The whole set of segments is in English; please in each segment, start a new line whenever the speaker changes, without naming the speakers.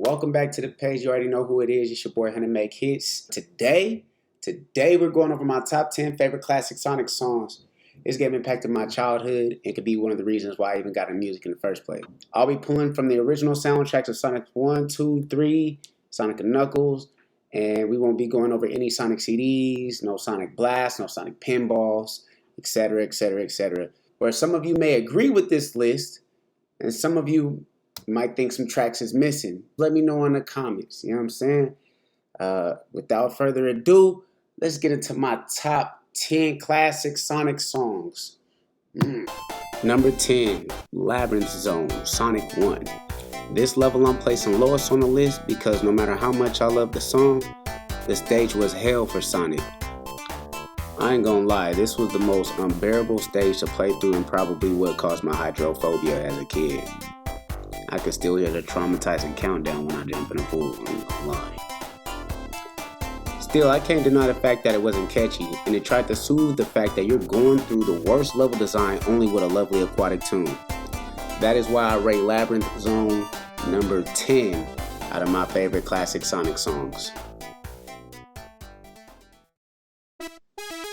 Welcome back to the page. You already know who it is. It's your boy Hunter Make Hits. Today we're going over my top 10 favorite classic Sonic songs. This game impacted my childhood and could be one of the reasons why I even got into music in the first place. I'll be pulling from the original soundtracks of Sonic 1, 2, 3, Sonic and Knuckles, and we won't be going over any Sonic CDs, no Sonic Blast, no Sonic Pinballs, etc., etc., etc. Where some of you may agree with this list, and some of you might think some tracks is missing. Let me know in the comments, you know what I'm saying? Without further ado, let's get into my top 10 classic Sonic songs. Number 10, Labyrinth Zone, Sonic 1. This level I'm placing lowest on the list because no matter how much I love the song, the stage was hell for Sonic. I ain't gonna lie, this was the most unbearable stage to play through and probably what caused my hydrophobia as a kid. I could still hear the traumatizing countdown when I jump in the pool, I ain't gonna lie. Still, I can't deny the fact that it wasn't catchy, and it tried to soothe the fact that you're going through the worst level design only with a lovely aquatic tune. That is why I rate Labyrinth Zone number 10 out of my favorite classic Sonic songs.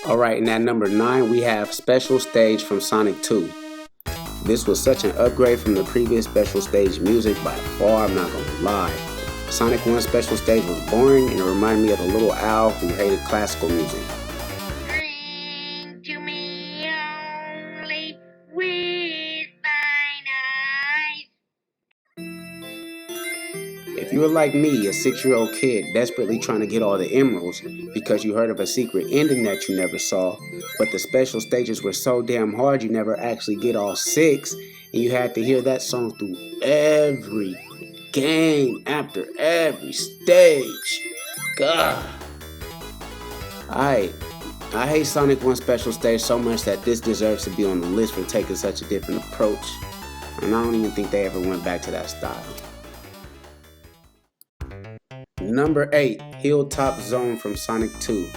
Alright, and at number 9 we have Special Stage from Sonic 2. This was such an upgrade from the previous special stage music by far, I'm not gonna lie. Sonic 1 special stage was boring and it reminded me of a little owl who hated classical music.
Bring to me only with thine eyes.
If you were like me, a 6-year-old kid desperately trying to get all the emeralds because you heard of a secret ending that you never saw, but the special stages were so damn hard you never actually get all 6, and you had to hear that song through every game after every stage. God. I hate Sonic 1 special stage so much that this deserves to be on the list for taking such a different approach, and I don't even think they ever went back to that style. Number 8, Hilltop Zone from Sonic 2.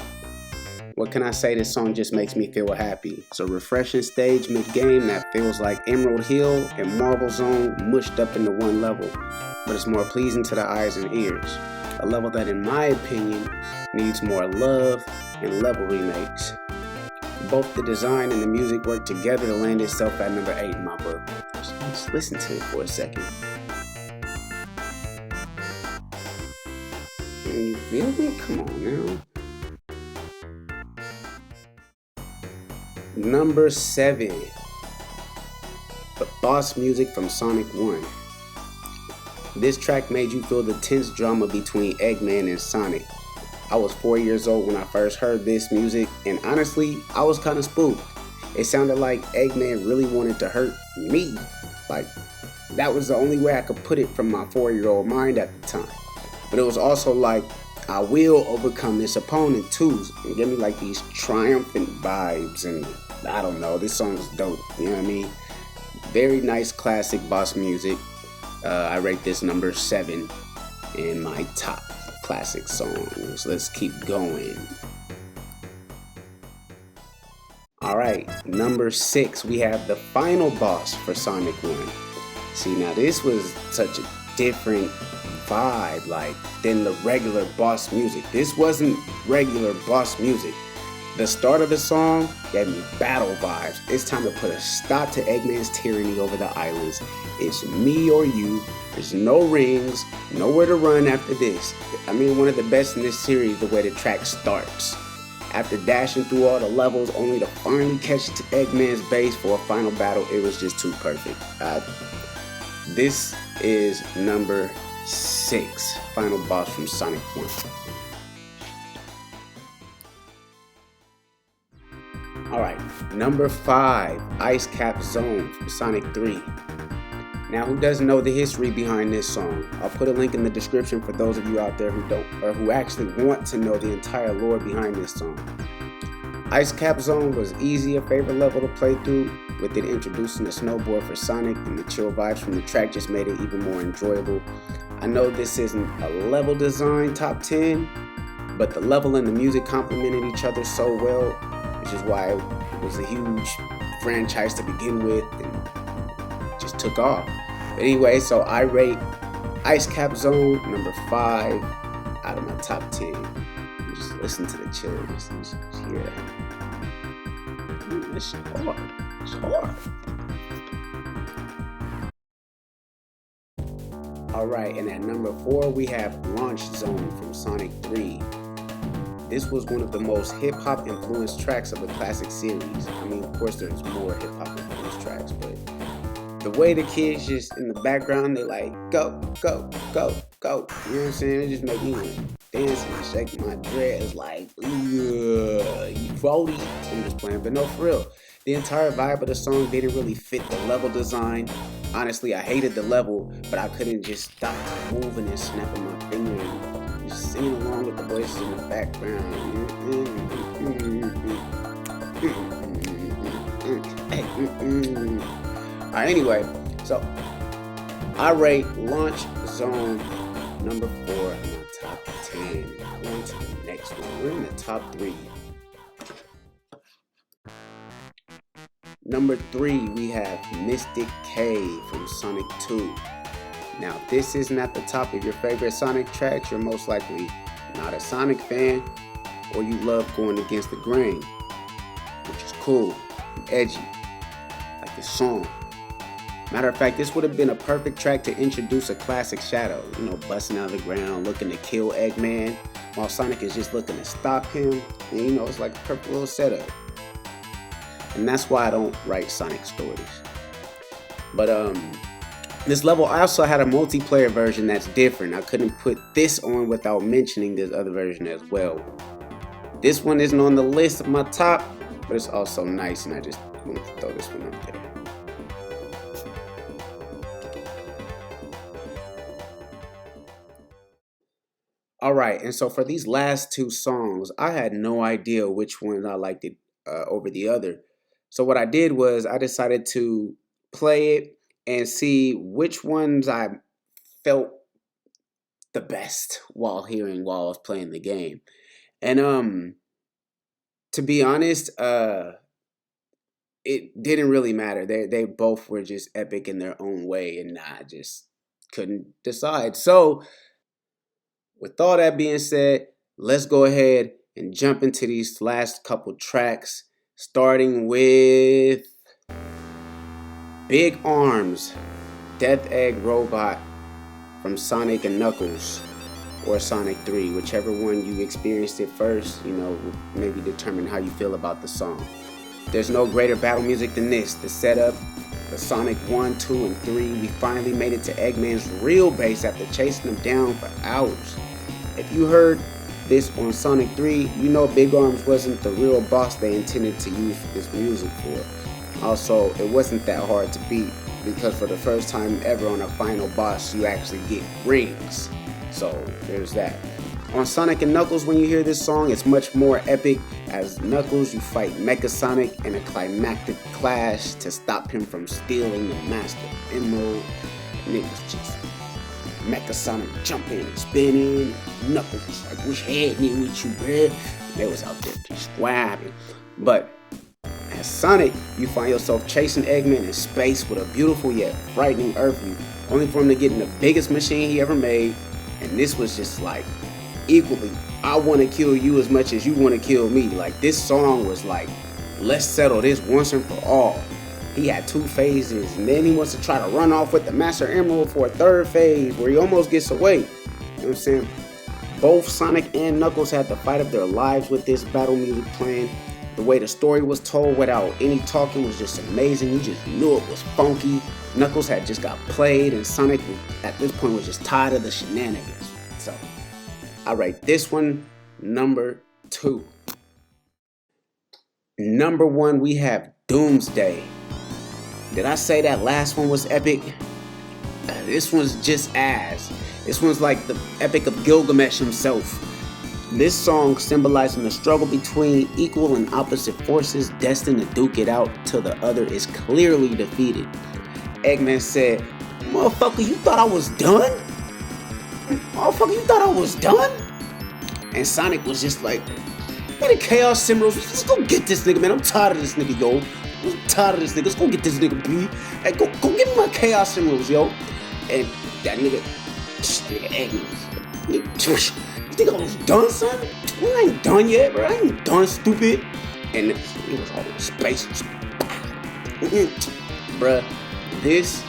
What can I say, this song just makes me feel happy. It's a refreshing stage mid-game that feels like Emerald Hill and Marble Zone mushed up into one level, but it's more pleasing to the eyes and ears. A level that, in my opinion, needs more love and level remakes. Both the design and the music work together to land itself at number 8 in my book. Just listen to it for a second. You feel me? Come on now. Number 7, the boss music from Sonic 1. This track made you feel the tense drama between Eggman and Sonic. I was 4 years old when I first heard this music, and honestly, I was kind of spooked. It sounded like Eggman really wanted to hurt me. Like, that was the only way I could put it from my 4-year-old mind at the time. But it was also like, I will overcome this opponent too, and give me like these triumphant vibes, and I don't know, this song is dope, you know what I mean? Very nice classic boss music. I rate this number 7 in my top classic songs. Let's keep going. Alright, number 6, we have the final boss for Sonic 1. See, now this was such a different vibe than the regular boss music. This wasn't regular boss music. The start of the song gave me battle vibes. It's time to put a stop to Eggman's tyranny over the islands. It's me or you. There's no rings, nowhere to run after this. I mean, one of the best in this series, the way the track starts. After dashing through all the levels only to finally catch Eggman's base for a final battle, it was just too perfect. This is number 6, final boss from Sonic 1. Alright, number 5, Ice Cap Zone from Sonic 3. Now, who doesn't know the history behind this song? I'll put a link in the description for those of you out there who don't, or who actually want to know the entire lore behind this song. Ice Cap Zone was easy a favorite level to play through, with it introducing the snowboard for Sonic, and the chill vibes from the track just made it even more enjoyable. I know this isn't a level design top 10, but the level and the music complemented each other so well, which is why it was a huge franchise to begin with and just took off. But anyway, so I rate Ice Cap Zone, number 5 out of my top 10. Just listen to the chiller, just hear that. It's hard. It's hard. Alright, and at number 4 we have Launch Zone from Sonic 3. This was one of the most hip-hop influenced tracks of the classic series. I mean, of course there's more hip-hop influenced tracks, but the way the kids just in the background, they like, go, go, go, go. You know what I'm saying? It just make me want to dance and shake my dreads like, you Brody. I'm just playing, but no, for real. The entire vibe of the song didn't really fit the level design. Honestly, I hated the level, but I couldn't just stop moving and snapping my finger and just singing along with the voices in the background. Alright, anyway, so I rate Launch Zone number 4 in my top 10. On to the next one. We're in the top 3. Number 3, we have Mystic Cave from Sonic 2. Now, if this isn't at the top of your favorite Sonic tracks, you're most likely not a Sonic fan, or you love going against the grain, which is cool and edgy, like this song. Matter of fact, this would have been a perfect track to introduce a classic Shadow, you know, busting out of the ground, looking to kill Eggman, while Sonic is just looking to stop him, and you know, it's like a perfect little setup. And that's why I don't write Sonic stories. But this level also had a multiplayer version that's different. I couldn't put this on without mentioning this other version as well. This one isn't on the list of my top, but it's also nice, and I just wanted to throw this one up there. Alright, and so for these last 2 songs, I had no idea which one I liked it over the other. So what I did was I decided to play it and see which ones I felt the best while I was playing the game. And to be honest, it didn't really matter. They both were just epic in their own way, and I just couldn't decide. So with all that being said, let's go ahead and jump into these last couple tracks. Starting with Big Arms, Death Egg Robot from Sonic and Knuckles, or Sonic 3, whichever one you experienced it first, you know, will maybe determine how you feel about the song. There's no greater battle music than this. The setup, the Sonic 1, 2, and 3, we finally made it to Eggman's real base after chasing him down for hours. If you heard this on Sonic 3, you know Big Arms wasn't the real boss they intended to use this music for. Also, it wasn't that hard to beat, because for the first time ever on a final boss, you actually get rings. So, there's that. On Sonic and Knuckles, when you hear this song, it's much more epic. As Knuckles, you fight Mecha Sonic in a climactic clash to stop him from stealing the Master Emerald. And it was just Mecha Sonic jumping and spinning. Knuckles was like, "Which head me with you, bruh?" They was out there just squabbing. But as Sonic, you find yourself chasing Eggman in space with a beautiful yet frightening Earthview, only for him to get in the biggest machine he ever made. And this was just like equally, I want to kill you as much as you want to kill me. Like, this song was like, let's settle this once and for all. He had 2 phases, and then he wants to try to run off with the Master Emerald for a 3rd phase where he almost gets away. You know what I'm saying? Both Sonic and Knuckles had the fight of their lives with this battle music playing. The way the story was told without any talking was just amazing. You just knew it was funky. Knuckles had just got played, and Sonic at this point was just tired of the shenanigans. So I rate this one number 2. Number 1, we have Doomsday. Did I say that last one was epic? This one's just as. This one's like the epic of Gilgamesh himself. This song symbolizing the struggle between equal and opposite forces destined to duke it out till the other is clearly defeated. Eggman said, "Motherfucker, you thought I was done? Motherfucker, you thought I was done?" And Sonic was just like, "Get the Chaos Emeralds. Let's go get this nigga, man. I'm tired of this nigga, yo. I'm tired of this nigga. Let's go get this nigga, B. Hey, go get me my Chaos Emeralds, yo." And that nigga Nigga, egg. You think I was done, son? Well, I ain't done yet, bro. I ain't done, stupid. And it was all in space. Bruh, this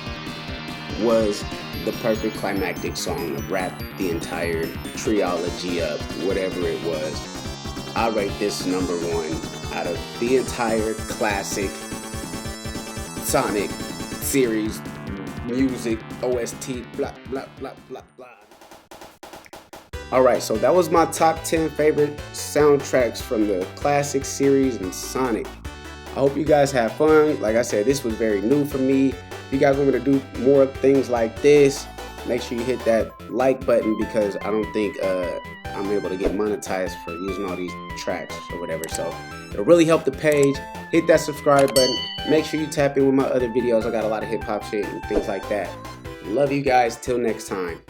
was the perfect climactic song to wrap the entire trilogy up, whatever it was. I rate this #1 out of the entire classic Sonic series, music, OST, blah, blah, blah, blah, blah. Alright, so that was my top 10 favorite soundtracks from the classic series and Sonic. I hope you guys have fun. Like I said, this was very new for me. If you guys want me to do more things like this, make sure you hit that like button because I don't think I'm able to get monetized for using all these tracks or whatever. So it'll really help the page. Hit that subscribe button. Make sure you tap in with my other videos. I got a lot of hip hop shit and things like that. Love you guys. Till next time.